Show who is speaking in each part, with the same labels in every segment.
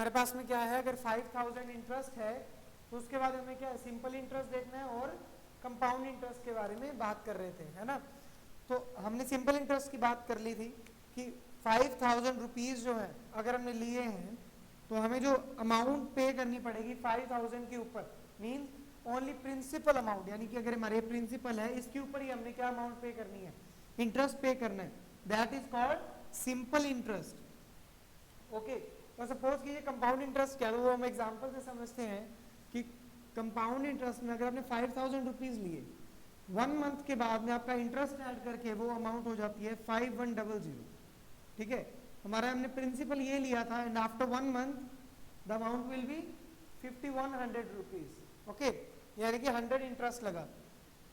Speaker 1: हमारे पास में क्या है, अगर 5000 इंटरेस्ट है तो उसके बाद हमें क्या है, सिंपल इंटरेस्ट देखना है और कंपाउंड इंटरेस्ट के बारे में बात कर रहे थे, है ना। तो हमने सिंपल इंटरेस्ट की बात कर ली थी कि 5000 रुपीज जो है अगर हमने लिए हैं तो हमें जो अमाउंट पे करनी पड़ेगी 5000 के ऊपर, मीन ओनली प्रिंसिपल अमाउंट, यानी कि अगर हमारे प्रिंसिपल है इसके ऊपर ही हमने क्या अमाउंट पे करनी है, इंटरेस्ट पे करना है, that is called simple interest. Okay, तो सपोज कीजिए कंपाउंड इंटरेस्ट क्या है, वो हम एग्जांपल से समझते हैं कि कंपाउंड इंटरेस्ट में अगर आपने 5000 रुपीज लिए, 1 मंथ के बाद में आपका इंटरेस्ट ऐड करके वो अमाउंट हो जाती है 5100, ठीक है। हमारा हमने प्रिंसिपल ये लिया था and after 1 month the amount will be 5100 rupees, okay, यानी कि 100 इंटरेस्ट लगा।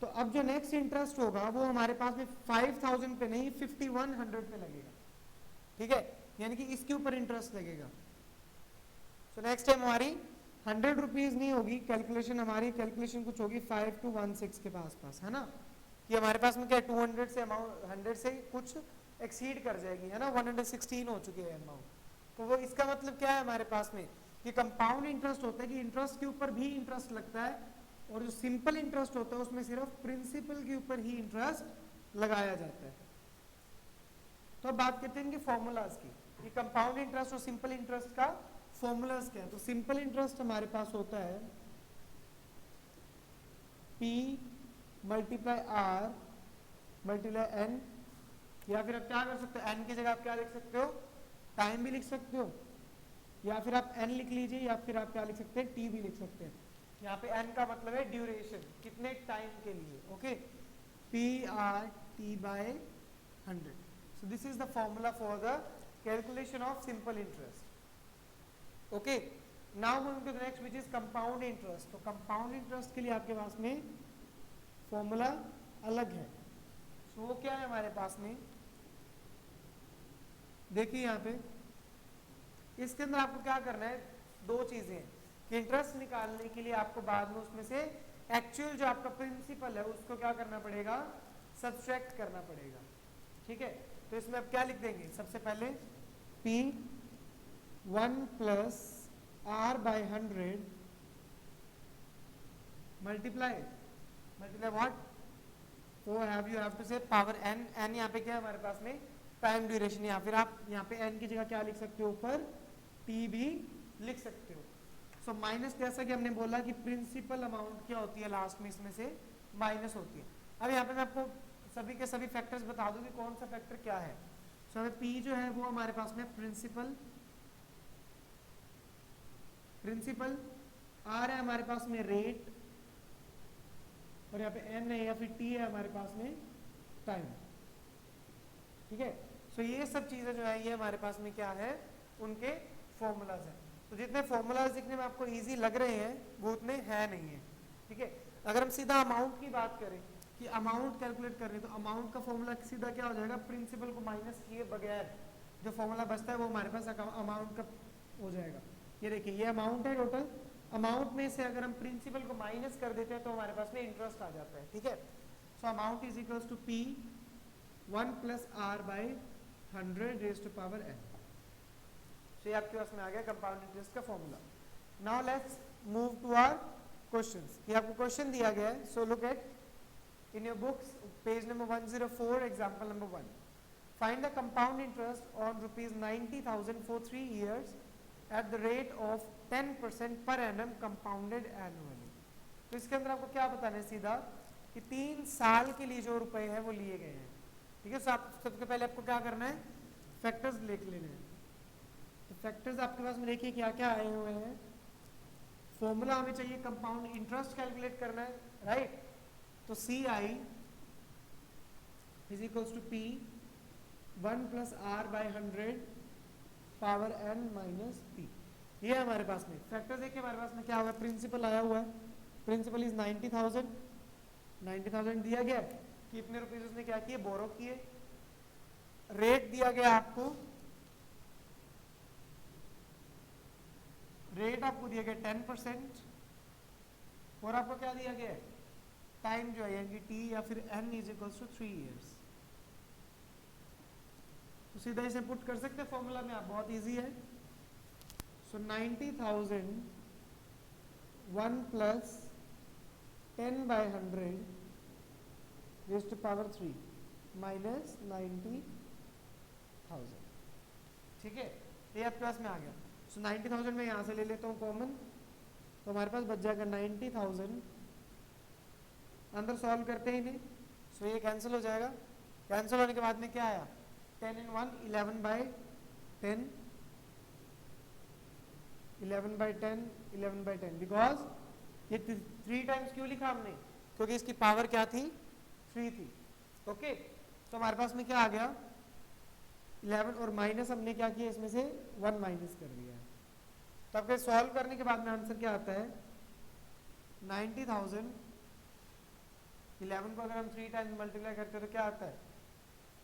Speaker 1: तो अब जो नेक्स्ट इंटरेस्ट होगा वो हमारे पास में 5000 पे नहीं 5100 पे लगेगा, ठीक है, यानी कि इसके ऊपर इंटरेस्ट लगेगा। सो नेक्स्ट टाइम हमारी 100 रुपीज नहीं होगी कैलकुलेशन, हमारी कैलकुलेशन कुछ होगी 5216 के पास, है ना, कि हमारे पास में क्या 200 से अमाउंट 100 से कुछ एक्सीड कर जाएगी, है ना, 116 हो चुके हैं अमाउंट। तो वो इसका मतलब क्या है हमारे पास में कि कंपाउंड इंटरेस्ट होता है कि इंटरेस्ट के ऊपर भी इंटरेस्ट लगता है, और जो सिंपल इंटरेस्ट होता है उसमें सिर्फ प्रिंसिपल के ऊपर ही इंटरेस्ट लगाया जाता है। तो अब बात करते हैं इनके फॉर्मूलाज की कि कंपाउंड इंटरेस्ट और सिंपल इंटरेस्ट का फॉर्मूलाज क्या है। तो सिंपल इंटरेस्ट हमारे पास होता है P multiply R multiply N, या फिर आप क्या कर सकते हो, N की जगह आप क्या लिख सकते हो, टाइम भी लिख सकते हो, या फिर आप N लिख लीजिए, या फिर आप क्या लिख सकते हैं, T भी लिख सकते हैं। यहाँ पे N का मतलब है ड्यूरेशन, कितने टाइम के लिए, okay, PR/T/100। So this is the formula for the calculation of simple interest. Okay. Now moving to the next, which is compound interest. तो compound interest के लिए आपके पास में फॉर्मूला अलग है। So वो क्या है हमारे पास में, देखिए यहाँ पे इसके अंदर आपको क्या करना है, दो चीजें हैं कि इंटरेस्ट निकालने के लिए आपको बाद में उसमें से एक्चुअल जो आपका प्रिंसिपल है उसको क्या करना पड़ेगा, सब्सट्रैक्ट करना पड़ेगा, ठीक है। तो इसमें आप क्या लिख देंगे, सबसे पहले P1 plus R/100 multiply what, वो यू हैव टू से पावर n, n यहाँ पे क्या है हमारे पास में टाइम ड्यूरेशन, या फिर आप यहाँ पे n की जगह क्या लिख सकते हो, ऊपर t भी लिख सकते हो। सो माइनस, जैसा कि हमने बोला कि प्रिंसिपल अमाउंट क्या होती है लास्ट में इसमें से माइनस होती है। अब यहाँ पे मैं आपको सभी के सभी फैक्टर्स बता दूं कि कौन सा फैक्टर क्या है। सो हमें P जो है वो हमारे पास में प्रिंसिपल R है हमारे पास में रेट, और यहाँ पे N है या फिर T है हमारे पास में टाइम, ठीक है। सो ये सब चीजें जो है ये हमारे पास में क्या है, उनके फॉर्मूलाज हैं। तो जितने फॉर्मूलाज दिखने में आपको इजी लग रहे हैं वो उतने है नहीं है, ठीक है। अगर हम सीधा अमाउंट की बात करें कि अमाउंट कैलकुलेट कर रहे हैं तो अमाउंट का फॉर्मूला सीधा क्या हो जाएगा, प्रिंसिपल को माइनस किए बगैर जो फॉर्मूला बचता है वो हमारे पास अमाउंट का हो जाएगा। ये देखिए ये अमाउंट है टोटल, अमाउंट में से अगर हम प्रिंसिपल को माइनस कर देते हैं तो हमारे पास में इंटरेस्ट आ जाता है, ठीक है। So amount is equals to P1 plus R/100 raised to power n। तो ये आपके पास में आ गया कंपाउंड इंटरेस्ट का formula. Now let's move to our questions. ये आपको क्वेश्चन दिया गया है, so look at in your books page number 104 example number 1, find the compound interest on rupees 90,000 for 3 years at the rate of 10% per annum compounded annually। तो इसके अंदर आपको क्या बताना है सीधा कि 3 साल के लिए जो रुपए हैं वो लिए गए हैं, ठीक है। सबसे पहले आपको क्या करना है, फैक्टर्स लिख लेने हैं। तो फैक्टर्स आपके पास में देखिए क्या क्या आए हुए हैं। फॉर्मूला हमें चाहिए कंपाउंड इंटरेस्ट कैलकुलेट करना है, राइट। तो CI is equals to P1 plus R/100 power n minus P, ये हमारे पास में फैक्टर देखिए हमारे पास में क्या हुआ, प्रिंसिपल आया हुआ है, प्रिंसिपल इज 90,000 दिया गया, कितने रुपीज उसने क्या किए, बोरो किए। रेट दिया गया आपको, रेट आपको दिया गया 10%, और आपको क्या दिया गया, टाइम जो है यानी T या फिर N is equals to 3 years. तो सीधा इसे पुट कर सकते हैं फॉर्मूला में आप, बहुत इजी है। So 90,000 1 plus 10/100 raised to power 3 minus 90,000। ठीक है, ये आपके पास में आ गया। सो 90,000 मैं यहाँ से ले लेता हूँ कॉमन, तो हमारे पास बच जाएगा 90,000। अंदर सॉल्व करते ही नहीं, सो ये कैंसिल हो जाएगा। कैंसिल होने के बाद में क्या आया, 10 इन 1 11/10, 11/10, 11/10, बिकॉज ये 3 टाइम्स क्यों लिखा हमने, क्योंकि इसकी पावर क्या थी, 3 थी। ओके, तो हमारे पास में क्या आ गया 11, और माइनस हमने क्या किया, इसमें से 1 माइनस कर दिया है। तो आपके सॉल्व करने के बाद में आंसर क्या आता है, 90,000, 11 को अगर हम 3 टाइम्स मल्टीप्लाई करते हैं तो क्या आता है,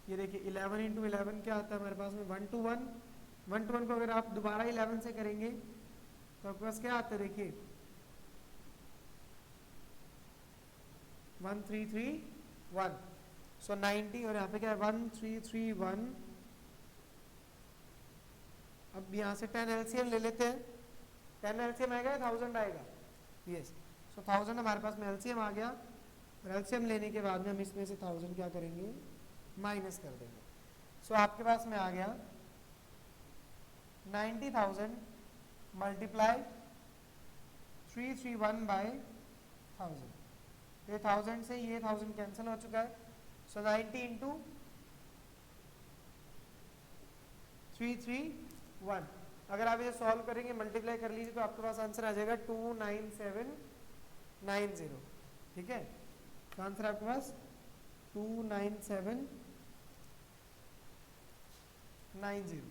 Speaker 1: ये देखिए 11 इंटू 11 क्या आता है हमारे पास में 1 to 1, 1 to 1 को अगर आप दोबारा 11 से करेंगे तो आपके पास क्या आता है, देखिए 1331। सो 90 और यहाँ पे क्या है 1331। अब यहाँ से 10 एलसीएम ले लेते हैं, 10 एलसीएम आएगा 1000 आएगा, यस। सो 1000 हमारे पास में एलसीएम आ गया, और एलसीएम लेने के बाद में हम इसमें से 1000 क्या करेंगे, माइनस कर देंगे। सो आपके पास में आ गया 90,000 मल्टीप्लाई 331/1000। ये 1000 से ये 1000 कैंसिल हो चुका है। सो 90 इंटू 331, अगर आप ये सॉल्व करेंगे मल्टीप्लाई कर लीजिए तो आपके पास आंसर आ जाएगा 29790। ठीक है, तो आंसर आपके पास 29790।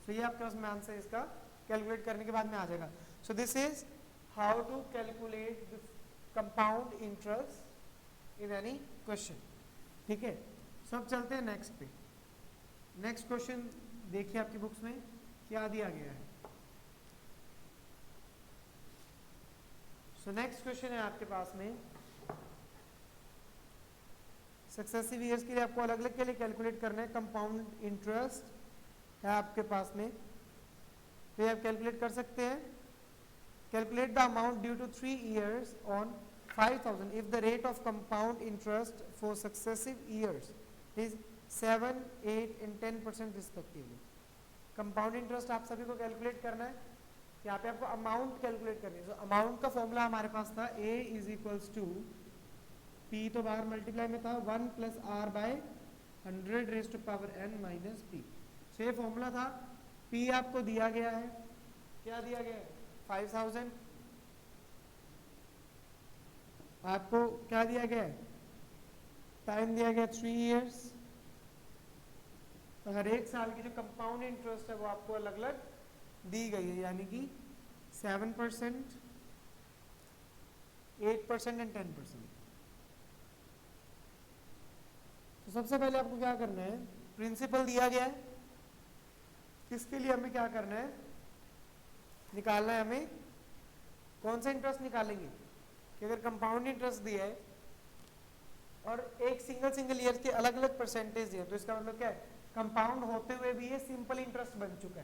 Speaker 1: सो ये आपके पास में आंसर इसका कैलकुलेट करने के बाद में आ जाएगा। So this is how to calculate the compound interest in any question. ठीक है, सब चलते हैं नेक्स्ट पे। नेक्स्ट क्वेश्चन देखिए आपकी बुक्स में क्या दिया गया है। सो नेक्स्ट क्वेश्चन है आपके पास में, सक्सेसिव ईयर्स के लिए आपको अलग अलग के लिए कैलकुलेट करना है। कंपाउंड इंटरेस्ट है आपके पास में, तो ये आप कैलकुलेट कर सकते हैं। Calculate the amount due to 3 years on 5,000 if the rate of compound interest for successive years is 7, 8 and 10% respectively। Compound interest आप सभी को कैलकुलेट करना है। यहाँ पे आपको अमाउंट कैलकुलेट करनी है। तो अमाउंट का फॉर्मूला हमारे पास था A is equals to P, तो बाहर मल्टीप्लाई में था 1 plus R by 100 raised to power n minus P। तो ये फॉर्मूला था। P आपको दिया गया है, क्या दिया गया है 5000। आपको क्या दिया गया है, टाइम दिया गया 3 years। तो हर एक साल की जो कंपाउंड इंटरेस्ट है वो आपको अलग अलग दी गई है, यानी कि 7%, 8% एंड 10%। तो सबसे पहले आपको क्या करना है, प्रिंसिपल दिया गया है, किसके लिए हमें क्या करना है, निकालना है हमें कौन सा इंटरेस्ट निकालेंगे कि अगर कंपाउंड इंटरेस्ट दिया है और एक सिंगल ईयर के अलग अलग परसेंटेज दिए, तो इसका मतलब क्या है, कंपाउंड होते हुए भी ये सिंपल इंटरेस्ट बन चुका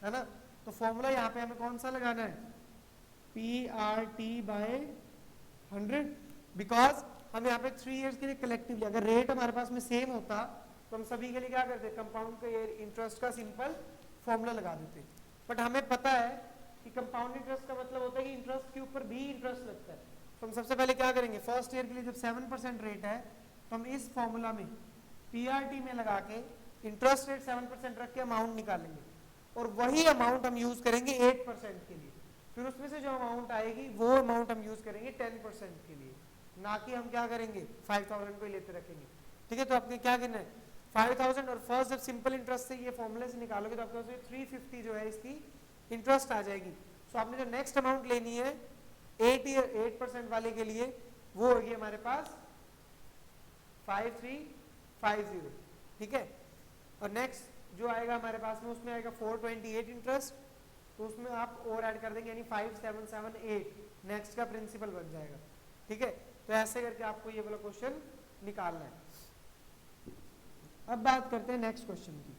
Speaker 1: है ना। तो फॉर्मूला यहाँ पे हमें कौन सा लगाना है, PRT/100, बिकॉज हम यहाँ पे 3 years के लिए कलेक्टिवली, अगर रेट हमारे पास में सेम होता तो हम सभी के लिए क्या करते, कंपाउंड का इंटरेस्ट का सिंपल फॉर्मूला लगा देते। बट हमें पता है कि कंपाउंड इंटरेस्ट का मतलब होता है कि इंटरेस्ट के ऊपर भी इंटरेस्ट लगता है। तो हम सबसे पहले क्या करेंगे, फर्स्ट ईयर के लिए जब 7% रेट है तो हम इस फॉर्मूला में PRT में लगा के इंटरेस्ट रेट 7% रख के अमाउंट निकालेंगे, और वही अमाउंट हम यूज करेंगे 8% के लिए। फिर उसमें से जो अमाउंट आएगी वो अमाउंट हम यूज करेंगे 10% के लिए, ना कि हम क्या करेंगे 5000 को ही लेते रखेंगे। ठीक है, तो आपने क्या करना है 5000, और फर्स्ट जब सिंपल इंटरेस्ट से ये फॉर्मूले से निकालोगे तो आपके पास 350 जो है इसकी इंटरेस्ट आ जाएगी। सो आपने जो नेक्स्ट अमाउंट लेनी है 8% वाले के लिए वो होगी हमारे पास 5350। ठीक है, और नेक्स्ट जो आएगा हमारे पास में उसमें आएगा 428 इंटरेस्ट, तो उसमें आप और ऐड कर देंगे यानी 5778 नेक्स्ट का प्रिंसिपल बन जाएगा। ठीक है, तो ऐसे करके आपको ये वाला क्वेश्चन निकालना है। अब बात करते हैं नेक्स्ट क्वेश्चन की।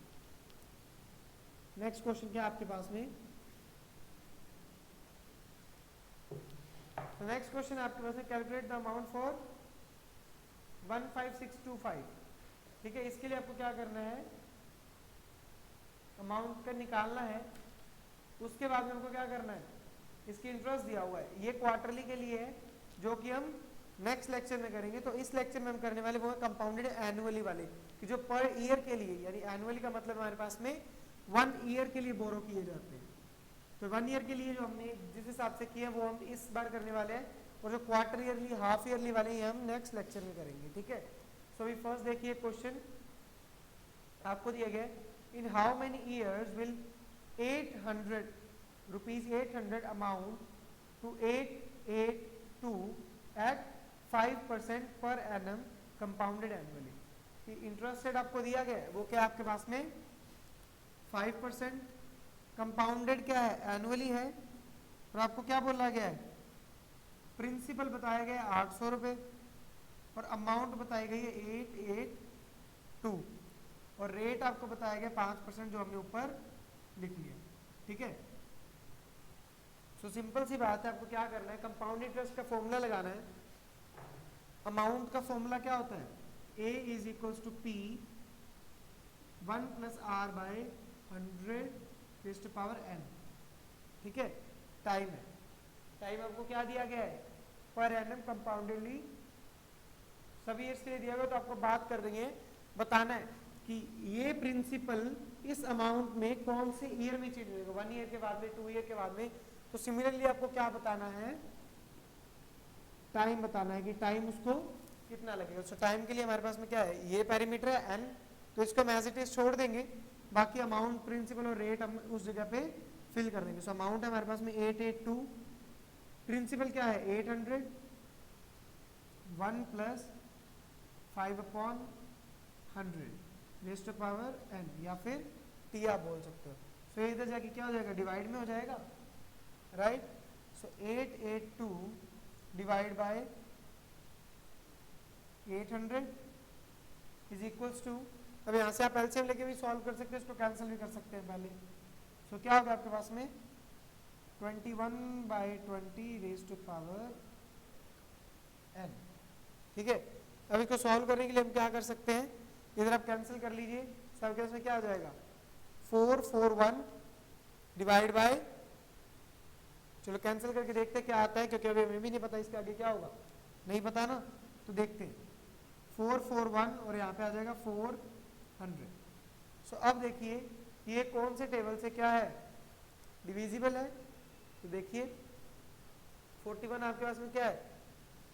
Speaker 1: नेक्स्ट क्वेश्चन क्या आपके पास में, तो नेक्स्ट क्वेश्चन आपके पास है, कैलकुलेट द अमाउंट फॉर 15625। ठीक है, इसके लिए आपको क्या करना है, अमाउंट का निकालना है, उसके बाद में हमको क्या करना है, इसकी इंटरेस्ट दिया हुआ है, ये क्वार्टरली के लिए है जो कि हम नेक्स्ट लेक्चर में करेंगे। तो इस लेक्चर में हम करने वाले वो है कंपाउंडेड एनुअली वाले, कि जो पर ईयर के लिए, यानी एनुअली का मतलब हमारे पास में 1 ईयर के लिए बोरो किए जाते हैं। तो 1 ईयर के लिए जो हमने जिस हिसाब से किए वो हम इस बार करने वाले हैं, और जो क्वार्टर ईयरली, हाफ ईयरली वाले ये हम नेक्स्ट लेक्चर में करेंगे। ठीक है, सो अभी फर्स्ट देखिए क्वेश्चन आपको दिया गया, in how many years will 800 amount to 882 at 5% per annum compounded annually. Interest rate आपको दिया गया है वो क्या आपके पास में 5%, कंपाउंडेड क्या है, एनुअली है, और आपको क्या बोला गया है, प्रिंसिपल बताया गया है 800 रुपये, और अमाउंट बताई गई है 882, और रेट आपको बताया गया 5% जो हमने ऊपर लिख लिया। ठीक है, सो सिंपल सी बात है, आपको क्या करना है, कंपाउंड इंटरेस्ट का फॉर्मूला लगाना है। अमाउंट का फॉर्मूला क्या होता है, A is equals to P 1 plus R by 100 raised to power n। ठीक है, टाइम है, टाइम आपको क्या दिया गया है, पर एनम कंपाउंडेडली सभी ईयर्स के लिए दिया गया। तो आपको बात कर रही है, बताना है कि ये प्रिंसिपल इस अमाउंट में कौन से ईयर में चेंज होगा, 1 ईयर के बाद में, 2 ईयर के बाद में। तो सिमिलरली आपको क्या बताना है, टाइम बताना है कि टाइम उसको कितना लगेगा। सो टाइम के लिए हमारे पास में क्या है, ये पैरामीटर है n, तो इसको हम एज इट इज छोड़ देंगे, बाकी अमाउंट, प्रिंसिपल और रेट हम उस जगह पे फिल कर देंगे। सो अमाउंट है हमारे पास में 882, प्रिंसिपल क्या है 800, 1 plus 5/100 raised to power n, या फिर t आप बोल सकते हो। सो इधर जाके क्या हो जाएगा, डिवाइड में हो जाएगा, right. So 882 divide by 800 is equals to, अब यहाँ से आप एलसीएम लेके भी सॉल्व कर सकते हैं, इसको कैंसिल भी कर सकते हैं पहले। सो क्या होगा आपके पास में 21/20 रेज़्ड टू पावर n। ठीक है, अब इसको सॉल्व करने के लिए हम क्या कर सकते हैं, इधर आप कैंसिल कर लीजिए, सब केस में क्या आ जाएगा 441 डिवाइड बाय, चलो कैंसिल करके देखते हैं क्या आता है, क्योंकि अभी हमें भी नहीं पता इसके आगे क्या होगा, नहीं पता ना, तो देखते हैं 441 और यहाँ पे आ जाएगा 400। सो अब देखिए ये कौन से टेबल से क्या है, डिविजिबल है। तो देखिए 41 आपके पास में क्या है,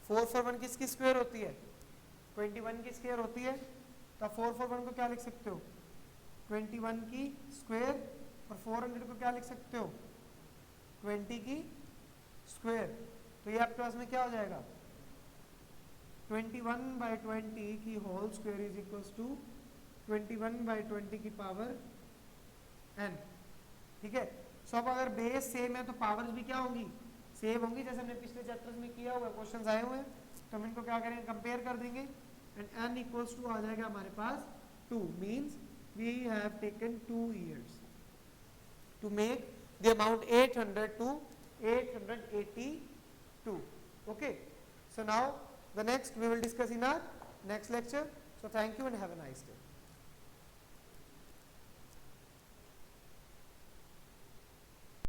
Speaker 1: 441 किसकी स्क्वायर होती है, 21 की स्क्वायर होती है। तो आप 441 को क्या लिख सकते हो, 21 की स्क्वायर, और 400 को क्या लिख सकते हो, 20 की स्क्वायर। तो ये आपके पास में क्या हो जाएगा 21/20 की whole square is equals to 21/20 की पावर n। ठीक है, सो अब अगर बेस सेम है तो पावर्स भी क्या होंगी, सेम होंगी, जैसे हमने पिछले चैप्टर्स में किया हुआ है, क्वेश्चंस आए हुए हैं, तो हम इनको क्या करेंगे, कंपेयर कर देंगे, एंड n इक्वल्स टू आ जाएगा हमारे पास 2, means we have taken 2 years to make the amount 800 to 882. Okay, so now the next we will discuss in our next lecture. So thank you and have a nice day.